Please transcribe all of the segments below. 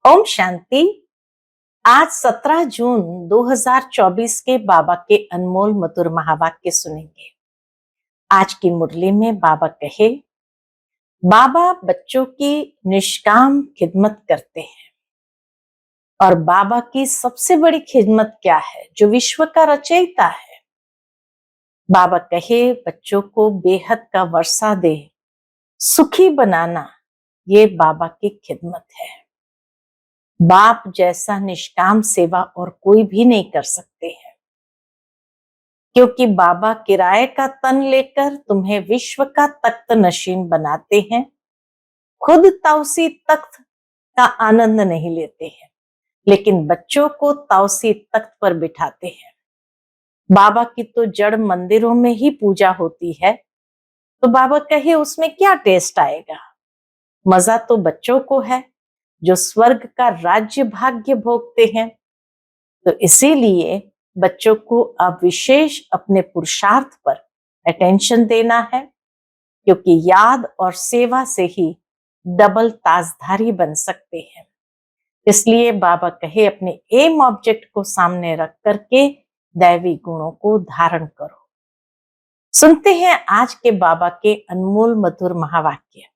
ओम शांति। आज 17 जून 2024 के बाबा के अनमोल मधुर महावाक्य सुनेंगे। आज की मुरली में बाबा कहे, बाबा बच्चों की निष्काम खिदमत करते हैं और बाबा की सबसे बड़ी खिदमत क्या है, जो विश्व का रचयिता है। बाबा कहे, बच्चों को बेहद का वर्षा दे, सुखी बनाना, ये बाबा की खिदमत है। बाप जैसा निष्काम सेवा और कोई भी नहीं कर सकते हैं, क्योंकि बाबा किराए का तन लेकर तुम्हें विश्व का तख्त नशीन बनाते हैं। खुद ताउसी तख्त का आनंद नहीं लेते हैं, लेकिन बच्चों को ताउसी तख्त पर बिठाते हैं। बाबा की तो जड़ मंदिरों में ही पूजा होती है, तो बाबा कहे उसमें क्या टेस्ट आएगा। मजा तो बच्चों को है जो स्वर्ग का राज्य भाग्य भोगते हैं। तो इसीलिए बच्चों को अब विशेष अपने पुरुषार्थ पर अटेंशन देना है, क्योंकि याद और सेवा से ही डबल ताजधारी बन सकते हैं। इसलिए बाबा कहे, अपने एम ऑब्जेक्ट को सामने रख करके दैवी गुणों को धारण करो। सुनते हैं आज के बाबा के अनमोल मधुर महावाक्य।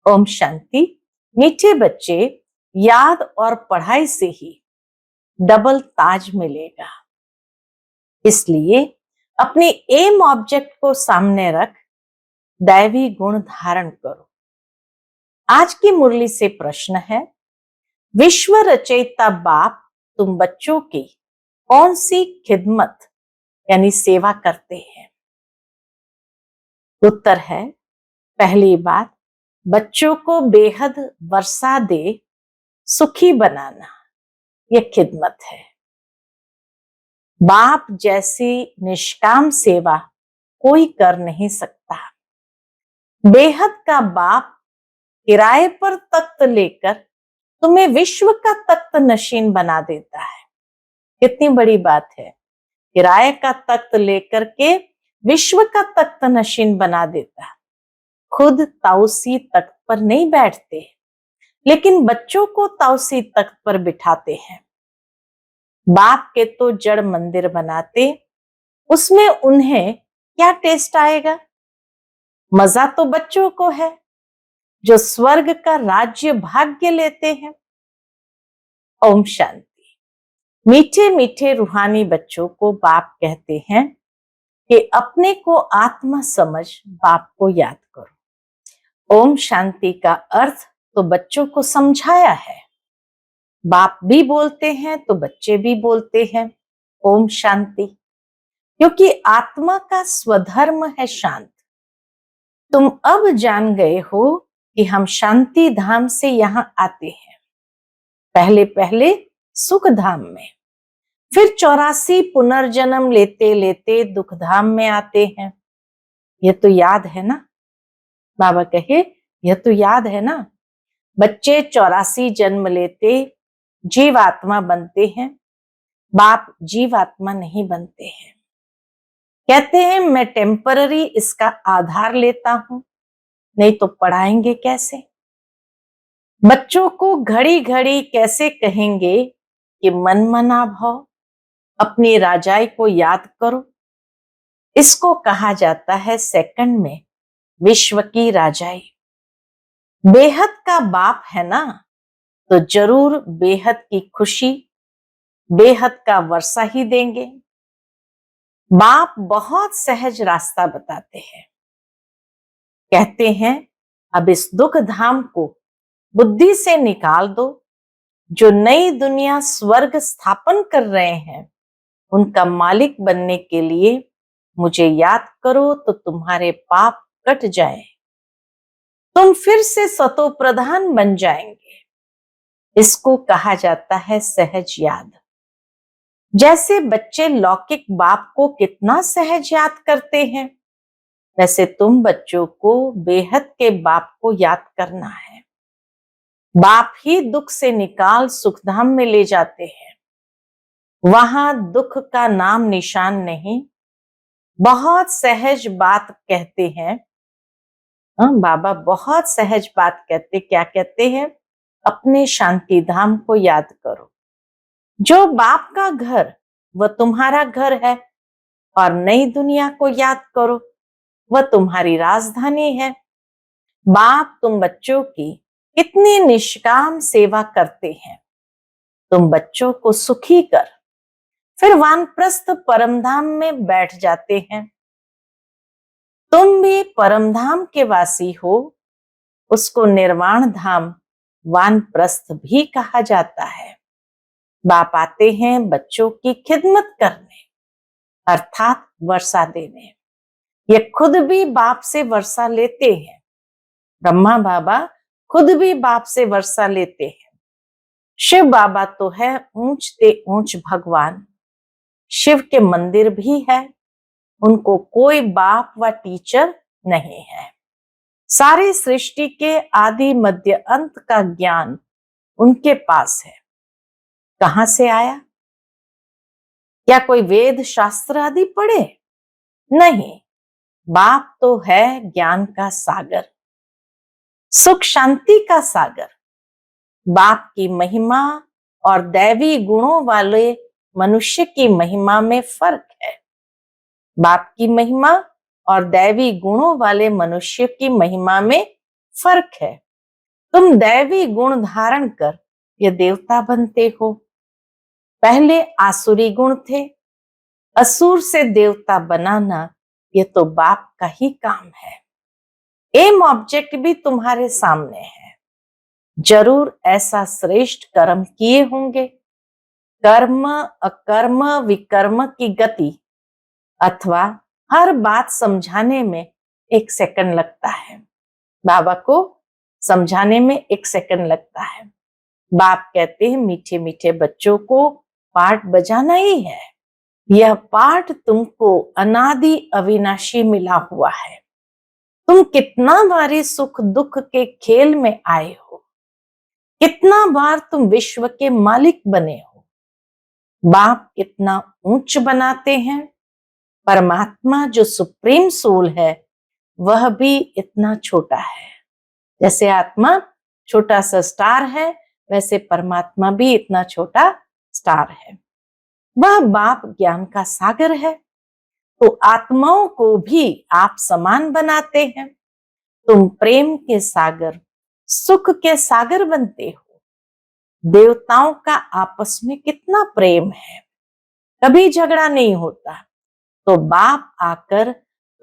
ओम शांति। मीठे बच्चे, याद और पढ़ाई से ही डबल ताज मिलेगा। इसलिए अपने एम ऑब्जेक्ट को सामने रख दैवी गुण धारण करो। आज की मुरली से प्रश्न है, विश्व रचयिता बाप तुम बच्चों की कौन सी खिदमत यानी सेवा करते हैं। उत्तर है, पहली बात, बच्चों को बेहद वर्षा दे, सुखी बनाना, यह खिदमत है। बाप जैसी निष्काम सेवा कोई कर नहीं सकता। बेहद का बाप किराए पर तख्त लेकर तुम्हें विश्व का तख्त नशीन बना देता है। कितनी बड़ी बात है, किराए का तख्त लेकर के विश्व का तख्त नशीन बना देता। खुद ताउसी तख्त पर नहीं बैठते, लेकिन बच्चों को ताउसी तख्त पर बिठाते हैं। बाप के तो जड़ मंदिर बनाते, उसमें उन्हें क्या टेस्ट आएगा। मजा तो बच्चों को है जो स्वर्ग का राज्य भाग्य लेते हैं। ओम शांति। मीठे मीठे रूहानी बच्चों को बाप कहते हैं कि अपने को आत्मा समझ बाप को याद करो। ओम शांति का अर्थ तो बच्चों को समझाया है। बाप भी बोलते हैं तो बच्चे भी बोलते हैं ओम शांति, क्योंकि आत्मा का स्वधर्म है शांत। तुम अब जान गए हो कि हम शांति धाम से यहां आते हैं, पहले पहले सुख धाम में, फिर 84 पुनर्जन्म लेते लेते दुख धाम में आते हैं। यह तो याद है ना। बाबा कहे, यह तो याद है ना। बच्चे 84 जन्म लेते जीवात्मा बनते हैं, बाप जीवात्मा नहीं बनते हैं। कहते हैं मैं टेम्पररी इसका आधार लेता हूं, नहीं तो पढ़ाएंगे कैसे। बच्चों को घड़ी घड़ी कैसे कहेंगे कि मन मना भाव, अपनी राजाई को याद करो। इसको कहा जाता है सेकंड में विश्व की राजाई। बेहद का बाप है ना, तो जरूर बेहद की खुशी, बेहद का वर्षा ही देंगे। बाप बहुत सहज रास्ता बताते हैं। कहते हैं, अब इस दुख धाम को बुद्धि से निकाल दो। जो नई दुनिया स्वर्ग स्थापन कर रहे हैं, उनका मालिक बनने के लिए मुझे याद करो तो तुम्हारे पाप कट जाए, तुम फिर से सतो प्रधान बन जाएंगे। इसको कहा जाता है सहज याद। जैसे बच्चे लौकिक बाप को कितना सहज याद करते हैं, वैसे तुम बच्चों को बेहद के बाप को याद करना है। बाप ही दुख से निकाल सुखधाम में ले जाते हैं। वहां दुख का नाम निशान नहीं। बहुत सहज बात कहते हैं। बाबा बहुत सहज बात कहते, क्या कहते हैं, अपने शांति धाम को याद करो। जो बाप का घर वह तुम्हारा घर है, और नई दुनिया को याद करो, वह तुम्हारी राजधानी है। बाप तुम बच्चों की कितनी निष्काम सेवा करते हैं। तुम बच्चों को सुखी कर फिर वानप्रस्थ परमधाम में बैठ जाते हैं। तुम भी परमधाम के वासी हो, उसको निर्वाण धाम वानप्रस्थ भी कहा जाता है। बाप आते हैं बच्चों की खिदमत करने, अर्थात वर्षा देने। ये खुद भी बाप से वर्षा लेते हैं। ब्रह्मा बाबा खुद भी बाप से वर्षा लेते हैं। शिव बाबा तो है ऊंच ते ऊंच भगवान। शिव के मंदिर भी है, उनको कोई बाप व टीचर नहीं है। सारी सृष्टि के आदि मध्य अंत का ज्ञान उनके पास है। कहां से आया? क्या कोई वेद शास्त्र आदि पढ़े? नहीं, बाप तो है ज्ञान का सागर, सुख शांति का सागर। बाप की महिमा और दैवी गुणों वाले मनुष्य की महिमा में फर्क है। बाप की महिमा और दैवी गुणों वाले मनुष्य की महिमा में फर्क है। तुम दैवी गुण धारण कर ये देवता बनते हो। पहले आसुरी गुण थे। असुर से देवता बनाना ये तो बाप का ही काम है। एम ऑब्जेक्ट भी तुम्हारे सामने है। जरूर ऐसा श्रेष्ठ कर्म किए होंगे। कर्म अकर्म विकर्म की गति अथवा हर बात समझाने में 1 सेकंड लगता है। बाबा को समझाने में 1 सेकंड लगता है। बाप कहते हैं मीठे मीठे बच्चों को पाठ बजाना ही है। यह पाठ तुमको अनादि अविनाशी मिला हुआ है। तुम कितना बारी सुख दुख के खेल में आए हो, कितना बार तुम विश्व के मालिक बने हो। बाप कितना ऊंच बनाते हैं। परमात्मा जो सुप्रीम सोल है वह भी इतना छोटा है। जैसे आत्मा छोटा सा स्टार है, वैसे परमात्मा भी इतना छोटा स्टार है। वह बाप ज्ञान का सागर है, तो आत्माओं को भी आप समान बनाते हैं। तुम प्रेम के सागर, सुख के सागर बनते हो। देवताओं का आपस में कितना प्रेम है, कभी झगड़ा नहीं होता। तो बाप आकर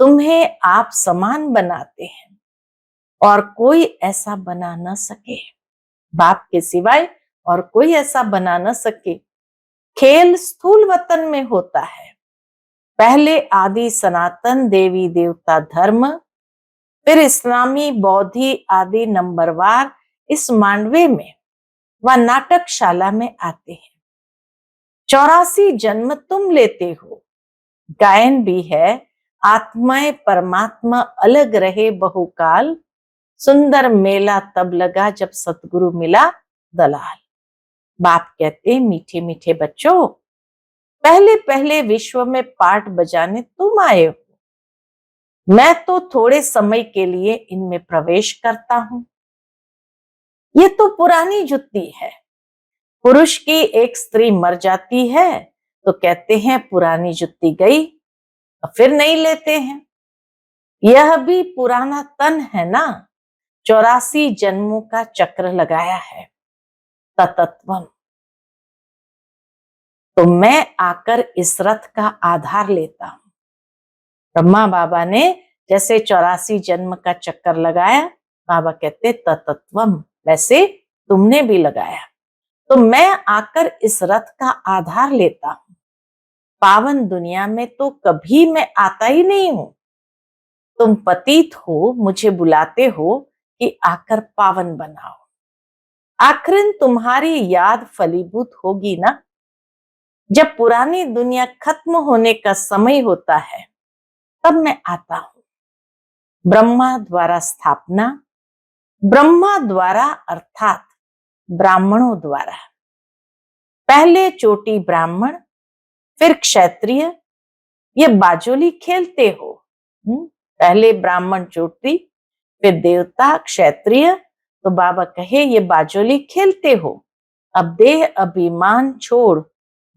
तुम्हें आप समान बनाते हैं, और कोई ऐसा बना न सके। बाप के सिवाय और कोई ऐसा बना न सके। खेल स्थूल वतन में होता है। पहले आदि सनातन देवी देवता धर्म, फिर इस्लामी बौद्धि आदि नंबरवार इस मांडवे में व नाटकशाला में आते हैं। 84 जन्म तुम लेते हो। गायन भी है, आत्माएं परमात्मा अलग रहे बहुकाल, सुंदर मेला तब लगा जब सतगुरु मिला दलाल। बाप कहते मीठे मीठे बच्चों, पहले पहले विश्व में पाठ बजाने तुम आए हो। मैं तो थोड़े समय के लिए इनमें प्रवेश करता हूं। ये तो पुरानी जुत्ती है। पुरुष की एक स्त्री मर जाती है तो कहते हैं पुरानी जुत्ती गई, फिर नहीं लेते हैं। यह भी पुराना तन है ना, 84 जन्मों का चक्र लगाया है। ततत्वम। तो मैं आकर इस रथ का आधार लेता हूं। ब्रह्मा बाबा ने जैसे 84 जन्म का चक्कर लगाया, बाबा कहते ततत्वम, वैसे तुमने भी लगाया। तो मैं आकर इस रथ का आधार लेता हूं। पावन दुनिया में तो कभी मैं आता ही नहीं हूं। तुम पतित हो, मुझे बुलाते हो कि आकर पावन बनाओ। आखिर तुम्हारी याद फलीभूत होगी ना। जब पुरानी दुनिया खत्म होने का समय होता है तब मैं आता हूं। ब्रह्मा द्वारा स्थापना, ब्रह्मा द्वारा अर्थात ब्राह्मणों द्वारा। पहले चोटी ब्राह्मण, फिर क्षत्रिय। ये बाजोली खेलते हो। पहले ब्राह्मण चोटी, फिर देवता क्षत्रिय, तो बाबा कहे ये बाजोली खेलते हो, अब देह अभिमान छोड़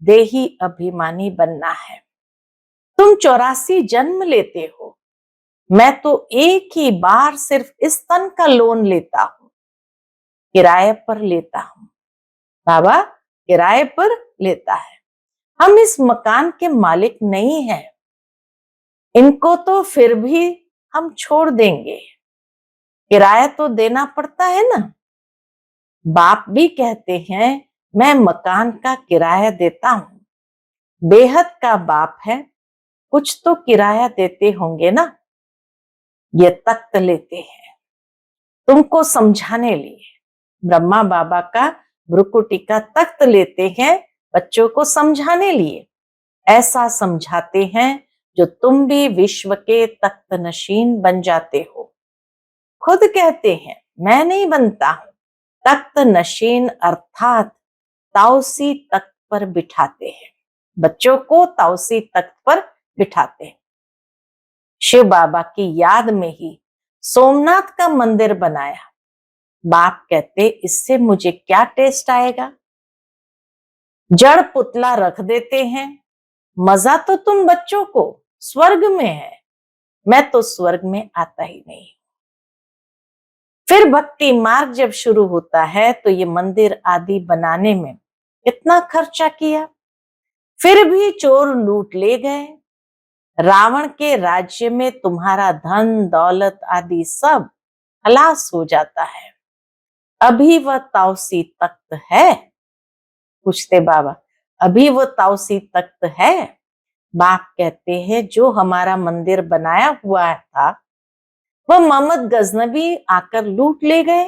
देही अभिमानी बनना है। तुम 84 जन्म लेते हो, मैं तो एक ही बार सिर्फ इस तन का लोन लेता हूं, किराए पर लेता हूं। बाबा किराए पर लेता है। हम इस मकान के मालिक नहीं हैं, इनको तो फिर भी हम छोड़ देंगे, किराया तो देना पड़ता है ना। बाप भी कहते हैं मैं मकान का किराया देता हूं, बेहद का बाप है, कुछ तो किराया देते होंगे ना। ये तख्त लेते हैं तुमको समझाने लिए, ब्रह्मा बाबा का भ्रुकुटी का तख्त लेते हैं बच्चों को समझाने लिए। ऐसा समझाते हैं जो तुम भी विश्व के तख्त नशीन बन जाते हो। खुद कहते हैं मैं नहीं बनता हूं, तख्त नशीन अर्थात ताउसी तख्त पर बिठाते हैं, बच्चों को ताउसी तख्त पर बिठाते हैं। शिव बाबा की याद में ही सोमनाथ का मंदिर बनाया। बाप कहते इससे मुझे क्या टेस्ट आएगा, जड़ पुतला रख देते हैं, मजा तो तुम बच्चों को स्वर्ग में है, मैं तो स्वर्ग में आता ही नहीं। फिर भक्ति मार्ग जब शुरू होता है तो ये मंदिर आदि बनाने में कितना खर्चा किया, फिर भी चोर लूट ले गए। रावण के राज्य में तुम्हारा धन दौलत आदि सब खलास हो जाता है, अभी वह ताउसी तख्त है? पूछते बाबा, अभी वो ताउसी तख्त है? बाप कहते हैं जो हमारा मंदिर बनाया हुआ था वह मोहम्मद गजनबी आकर लूट ले गए।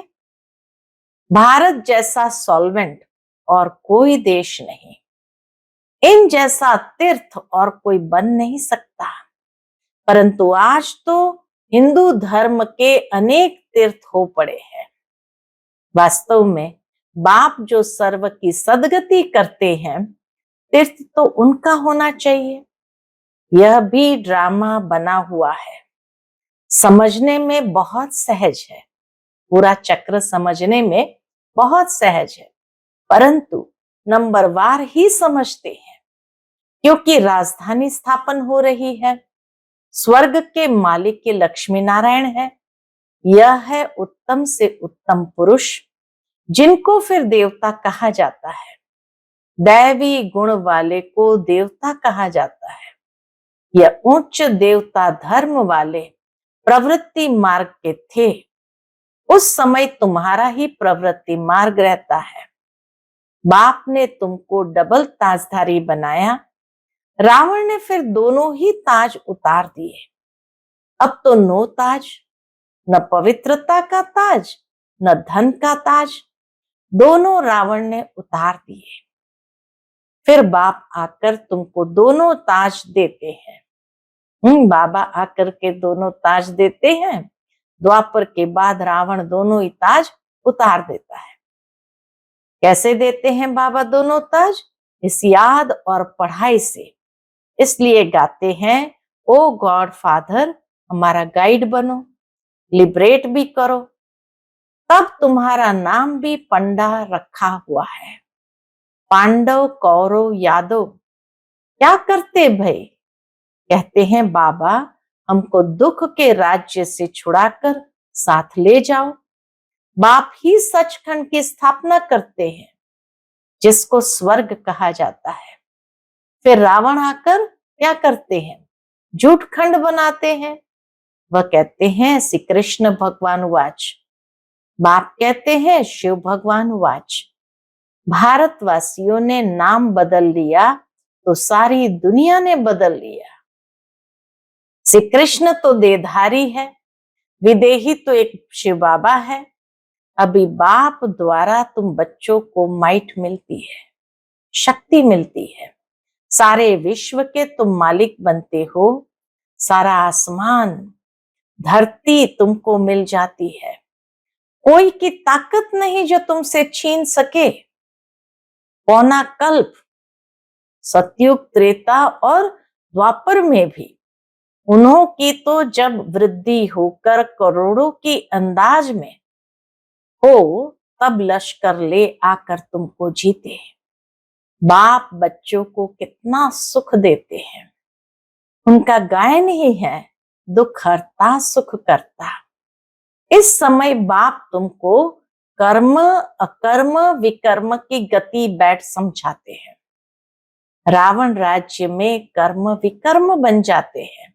भारत जैसा सॉल्वेंट और कोई देश नहीं, इन जैसा तीर्थ और कोई बन नहीं सकता। परंतु आज तो हिंदू धर्म के अनेक तीर्थ हो पड़े हैं। वास्तव में बाप जो सर्व की सदगति करते हैं, तीर्थ तो उनका होना चाहिए। यह भी ड्रामा बना हुआ है, समझने में बहुत सहज है, पूरा चक्र समझने में बहुत सहज है, परंतु नंबरवार ही समझते हैं क्योंकि राजधानी स्थापन हो रही है। स्वर्ग के मालिक के लक्ष्मी नारायण है। यह है उत्तम से उत्तम पुरुष, जिनको फिर देवता कहा जाता है। दैवी गुण वाले को देवता कहा जाता है। यह उच्च देवता धर्म वाले प्रवृत्ति मार्ग के थे। उस समय तुम्हारा ही प्रवृत्ति मार्ग रहता है। बाप ने तुमको डबल ताजधारी बनाया, रावण ने फिर दोनों ही ताज उतार दिए। अब तो नो ताज, न पवित्रता का ताज न धन का ताज, दोनों रावण ने उतार दिए। फिर बाप आकर तुमको दोनों ताज देते हैं। बाबा आकर के दोनों ताज देते हैं। द्वापर के बाद रावण दोनों ही ताज उतार देता है। कैसे देते हैं बाबा दोनों ताज? इस याद और पढ़ाई से। इसलिए गाते हैं ओ गॉड फादर हमारा गाइड बनो, लिबरेट भी करो। तब तुम्हारा नाम भी पंडा रखा हुआ है। पांडव कौरव यादव क्या करते भाई? कहते हैं बाबा हमको दुख के राज्य से छुड़ाकर साथ ले जाओ। बाप ही सचखंड की स्थापना करते हैं, जिसको स्वर्ग कहा जाता है। फिर रावण आकर क्या करते हैं? झूठ खंड बनाते हैं। वह कहते हैं श्री कृष्ण भगवान वाच, बाप कहते हैं शिव भगवान वाच। भारतवासियों ने नाम बदल लिया तो सारी दुनिया ने बदल लिया। श्री कृष्ण तो देहधारी है, विदेही तो एक शिव बाबा है। अभी बाप द्वारा तुम बच्चों को माइट मिलती है, शक्ति मिलती है, सारे विश्व के तुम मालिक बनते हो। सारा आसमान धरती तुमको मिल जाती है, कोई की ताकत नहीं जो तुमसे छीन सके। पौना कल्प सतयुग त्रेता और द्वापर में भी उन्हों की तो जब वृद्धि होकर करोड़ों की अंदाज में हो तब लश्कर ले आकर तुमको जीते। बाप बच्चों को कितना सुख देते हैं, उनका गायन ही है, दुख हरता सुख करता। इस समय बाप तुमको कर्म अकर्म विकर्म की गति बैठ समझाते हैं। रावण राज्य में कर्म विकर्म बन जाते हैं,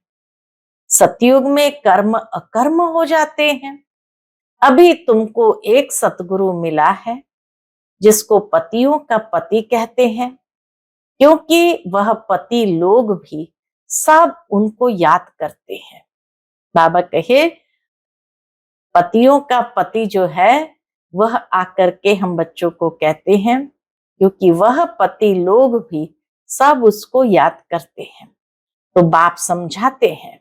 सतयुग में कर्म अकर्म हो जाते हैं। अभी तुमको एक सतगुरु मिला है जिसको पतियों का पति कहते हैं, क्योंकि वह पति लोग भी सब उनको याद करते हैं। बाबा कहे पतियों का पति जो है वह आकर के हम बच्चों को कहते हैं, क्योंकि वह पति लोग भी सब उसको याद करते हैं। तो बाप समझाते हैं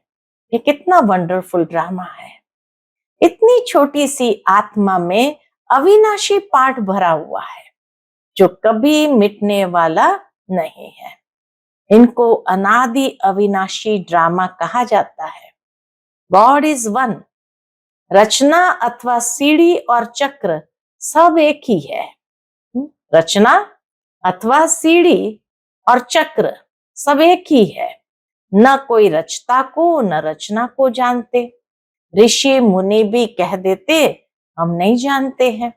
ये कितना वंडरफुल ड्रामा है। इतनी छोटी सी आत्मा में अविनाशी पाठ भरा हुआ है जो कभी मिटने वाला नहीं है। इनको अनादि अविनाशी ड्रामा कहा जाता है। God is one. रचना अथवा सीढ़ी और चक्र सब एक ही है। रचना अथवा सीढ़ी और चक्र सब एक ही है। न कोई रचता को न रचना को जानते। ऋषि मुनि भी कह देते हम नहीं जानते हैं।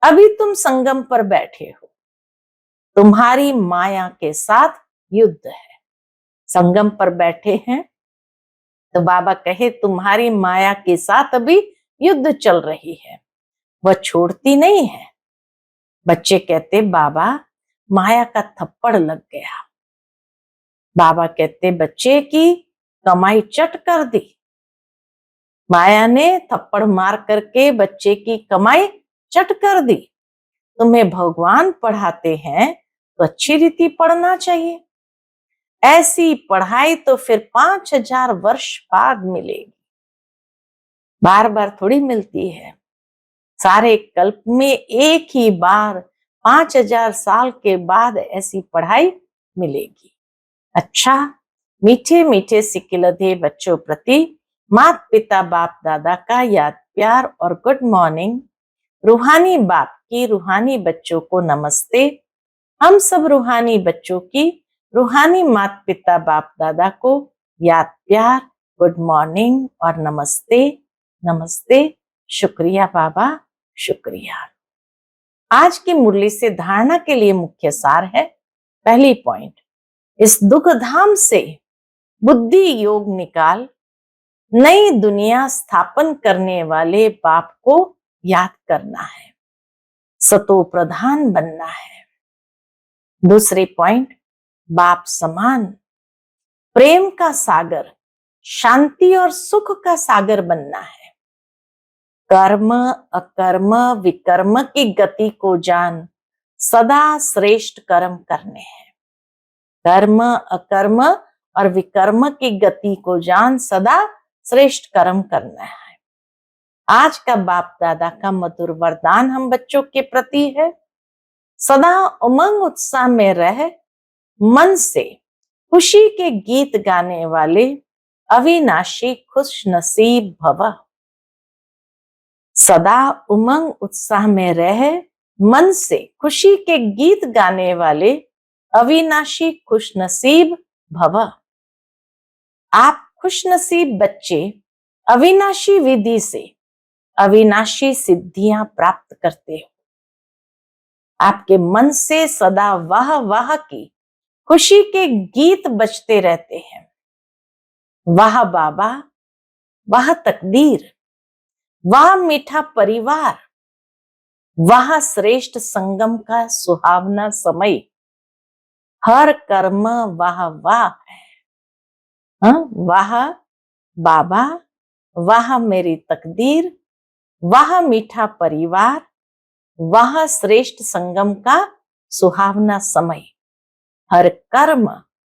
अभी तुम संगम पर बैठे हो, तुम्हारी माया के साथ युद्ध है। संगम पर बैठे हैं तो बाबा कहे तुम्हारी माया के साथ अभी युद्ध चल रही है, वह छोड़ती नहीं है। बच्चे कहते बाबा माया का थप्पड़ लग गया। बाबा कहते बच्चे की कमाई चट कर दी। माया ने थप्पड़ मार करके बच्चे की कमाई चट कर दी। तुम्हें भगवान पढ़ाते हैं तो अच्छी रीति पढ़ना चाहिए। ऐसी पढ़ाई तो फिर 5000 वर्ष बाद मिलेगी, बार बार थोड़ी मिलती है। सारे कल्प में एक ही बार 5000 साल के बाद ऐसी पढ़ाई मिलेगी। अच्छा, मीठे मीठे सिकिलधे बच्चों प्रति माता पिता बाप दादा का याद प्यार और गुड मॉर्निंग। रूहानी बाप की रूहानी बच्चों को नमस्ते। हम सब रूहानी बच्चों की रूहानी माता पिता बाप दादा को याद प्यार गुड मॉर्निंग और नमस्ते नमस्ते। शुक्रिया बाबा, शुक्रिया। आज की मुरली से धारणा के लिए मुख्य सार है। पहली पॉइंट, इस दुख धाम से बुद्धि योग निकाल नई दुनिया स्थापन करने वाले बाप को याद करना है, सतो प्रधान बनना है। दूसरी पॉइंट, बाप समान प्रेम का सागर, शांति और सुख का सागर बनना है। कर्म अकर्म विकर्म की गति को जान सदा श्रेष्ठ कर्म करने हैं। कर्म अकर्म और विकर्म की गति को जान सदा श्रेष्ठ कर्म करना है। आज का बाप दादा का मधुर वरदान हम बच्चों के प्रति है, सदा उमंग उत्साह में रह मन से खुशी के गीत गाने वाले अविनाशी खुश नसीब भव। सदा उमंग उत्साह में रह मन से खुशी के गीत गाने वाले अविनाशी खुश नसीब भव। आप खुश नसीब बच्चे अविनाशी विधि से अविनाशी सिद्धियां प्राप्त करते हो। आपके मन से सदा वाह वाह की खुशी के गीत बजते रहते हैं। वाह बाबा, वाह तकदीर, वाह मीठा परिवार, वाह श्रेष्ठ संगम का सुहावना समय। हर कर्म वाह वाह है। वाह बाबा, वाह मेरी तकदीर, वाह मीठा परिवार, वाह श्रेष्ठ संगम का सुहावना समय। हर कर्म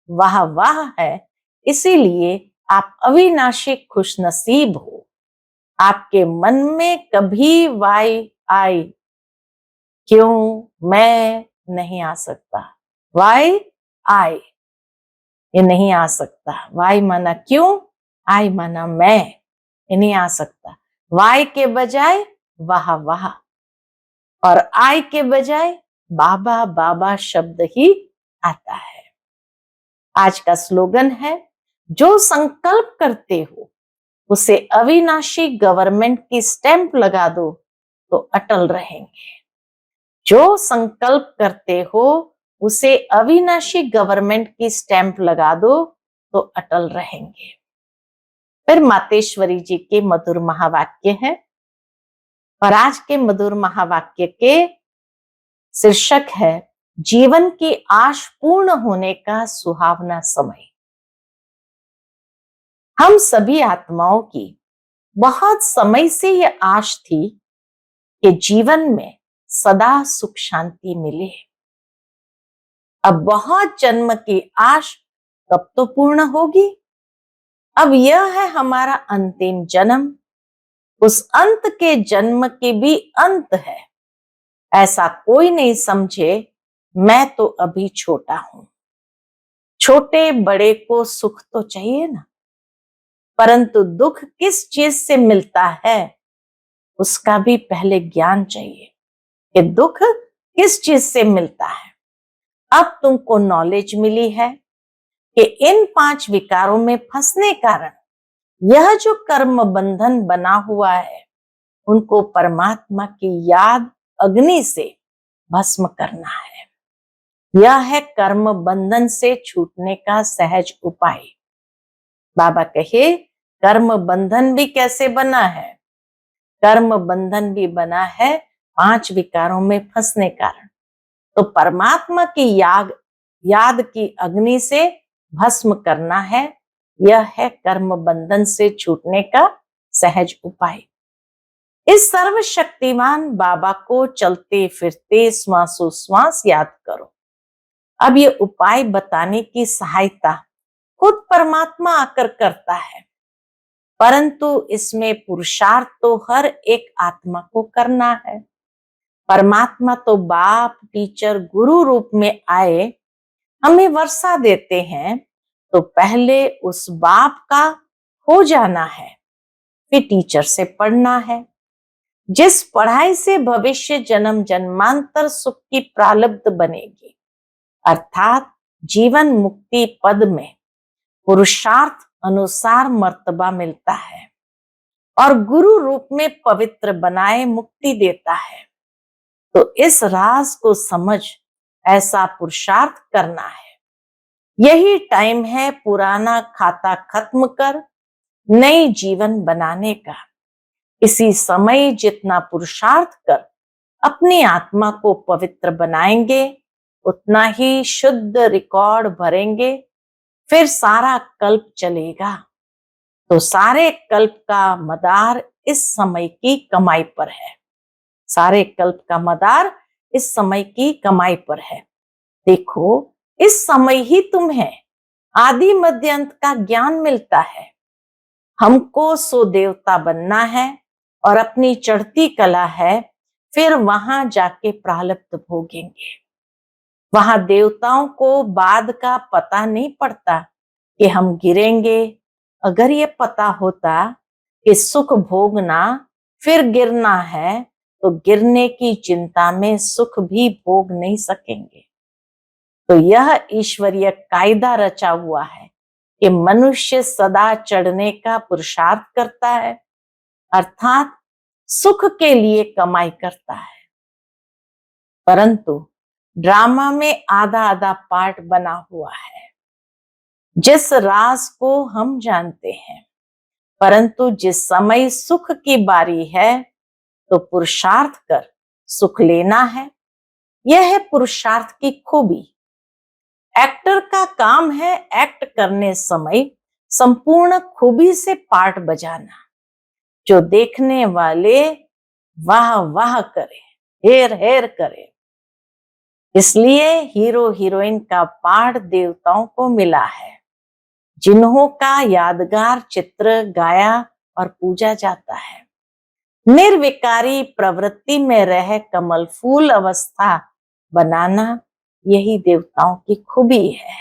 वाह वाह है, इसीलिए आप अविनाशी खुश नसीब हो। आपके मन में कभी वाई आई, क्यों मैं नहीं आ सकता। वाई आई, ये नहीं आ सकता। वाई माना क्यों, आई माना मैं, ये नहीं आ सकता। वाई के बजाय वाह वाह, और आय के बजाय बाबा बाबा शब्द ही आता है। आज का स्लोगन है, जो संकल्प करते हो उसे अविनाशी गवर्नमेंट की स्टैंप लगा दो तो अटल रहेंगे। जो संकल्प करते हो उसे अविनाशी गवर्नमेंट की स्टैंप लगा दो तो अटल रहेंगे। फिर मातेश्वरी जी के मधुर महावाक्य है, और आज के मधुर महावाक्य के शीर्षक है, जीवन की आश पूर्ण होने का सुहावना समय। हम सभी आत्माओं की बहुत समय से यह आश थी कि जीवन में सदा सुख शांति मिले। अब बहुत जन्म की आश कब तो पूर्ण होगी। अब यह है हमारा अंतिम जन्म, उस अंत के जन्म के भी अंत है। ऐसा कोई नहीं समझे मैं तो अभी छोटा हूं। छोटे बड़े को सुख तो चाहिए ना, परंतु दुख किस चीज से मिलता है उसका भी पहले ज्ञान चाहिए कि दुख किस चीज से मिलता है। अब तुमको नॉलेज मिली है कि इन 5 विकारों में फंसने कारण यह जो कर्म बंधन बना हुआ है, उनको परमात्मा की याद अग्नि से भस्म करना है। यह है कर्म बंधन से छूटने का सहज उपाय। बाबा कहे, कर्म बंधन भी कैसे बना है? कर्म बंधन भी बना है 5 विकारों में फंसने कारण। तो परमात्मा की याद की अग्नि से भस्म करना है। यह है कर्म बंधन से छूटने का सहज उपाय। इस सर्वशक्तिमान बाबा को चलते फिरते श्वासोश्वास याद करो। अब ये उपाय बताने की सहायता खुद परमात्मा आकर करता है, परंतु इसमें पुरुषार्थ तो हर एक आत्मा को करना है। परमात्मा तो बाप टीचर गुरु रूप में आए हमें वर्षा देते हैं, तो पहले उस बाप का हो जाना है, फिर टीचर से पढ़ना है। जिस पढ़ाई से भविष्य जन्म जन्मांतर सुख की प्रालब्ध बनेगी, अर्थात जीवन मुक्ति पद में पुरुषार्थ अनुसार मर्तबा मिलता है और गुरु रूप में पवित्र बनाए मुक्ति देता है। तो इस राज को समझ ऐसा पुरुषार्थ करना है। यही टाइम है पुराना खाता खत्म कर नई जीवन बनाने का। इसी समय जितना पुरुषार्थ कर अपनी आत्मा को पवित्र बनाएंगे, उतना ही शुद्ध रिकॉर्ड भरेंगे, फिर सारा कल्प चलेगा। तो सारे कल्प का मदार इस समय की कमाई पर है। सारे कल्प का मदार इस समय की कमाई पर है। देखो, इस समय ही तुम्हें आदि मध्य अंत का ज्ञान मिलता है। हमको सो देवता बनना है और अपनी चढ़ती कला है, फिर वहां जाके प्रारब्ध भोगेंगे। वहां देवताओं को बाद का पता नहीं पड़ता कि हम गिरेंगे। अगर ये पता होता कि सुख भोगना फिर गिरना है, तो गिरने की चिंता में सुख भी भोग नहीं सकेंगे। तो यह ईश्वरीय कायदा रचा हुआ है कि मनुष्य सदा चढ़ने का पुरुषार्थ करता है, अर्थात सुख के लिए कमाई करता है। परंतु ड्रामा में आधा आधा पार्ट बना हुआ है। जिस राज को हम जानते हैं, परंतु जिस समय सुख की बारी है तो पुरुषार्थ कर सुख लेना है। यह है पुरुषार्थ की खूबी। एक्टर का काम है एक्ट करने समय संपूर्ण खूबी से पार्ट बजाना, जो देखने वाले वाह वाह करे, हेर हेर करे। इसलिए हीरो हीरोइन का पार्ट देवताओं को मिला है, जिन्हों का यादगार चित्र गाया और पूजा जाता है। निर्विकारी प्रवृत्ति में रह कमल फूल अवस्था बनाना, यही देवताओं की खूबी है।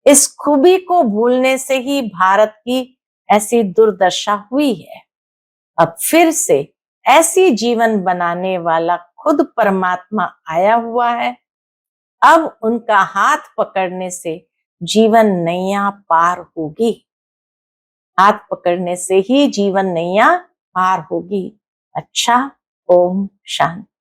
इस खूबी को भूलने से ही भारत की ऐसी दुर्दशा हुई है। अब फिर से ऐसी जीवन बनाने वाला खुद परमात्मा आया हुआ है। अब उनका हाथ पकड़ने से जीवन नैया पार होगी। हाथ पकड़ने से ही जीवन नैया पार होगी। अच्छा, ओम शांति।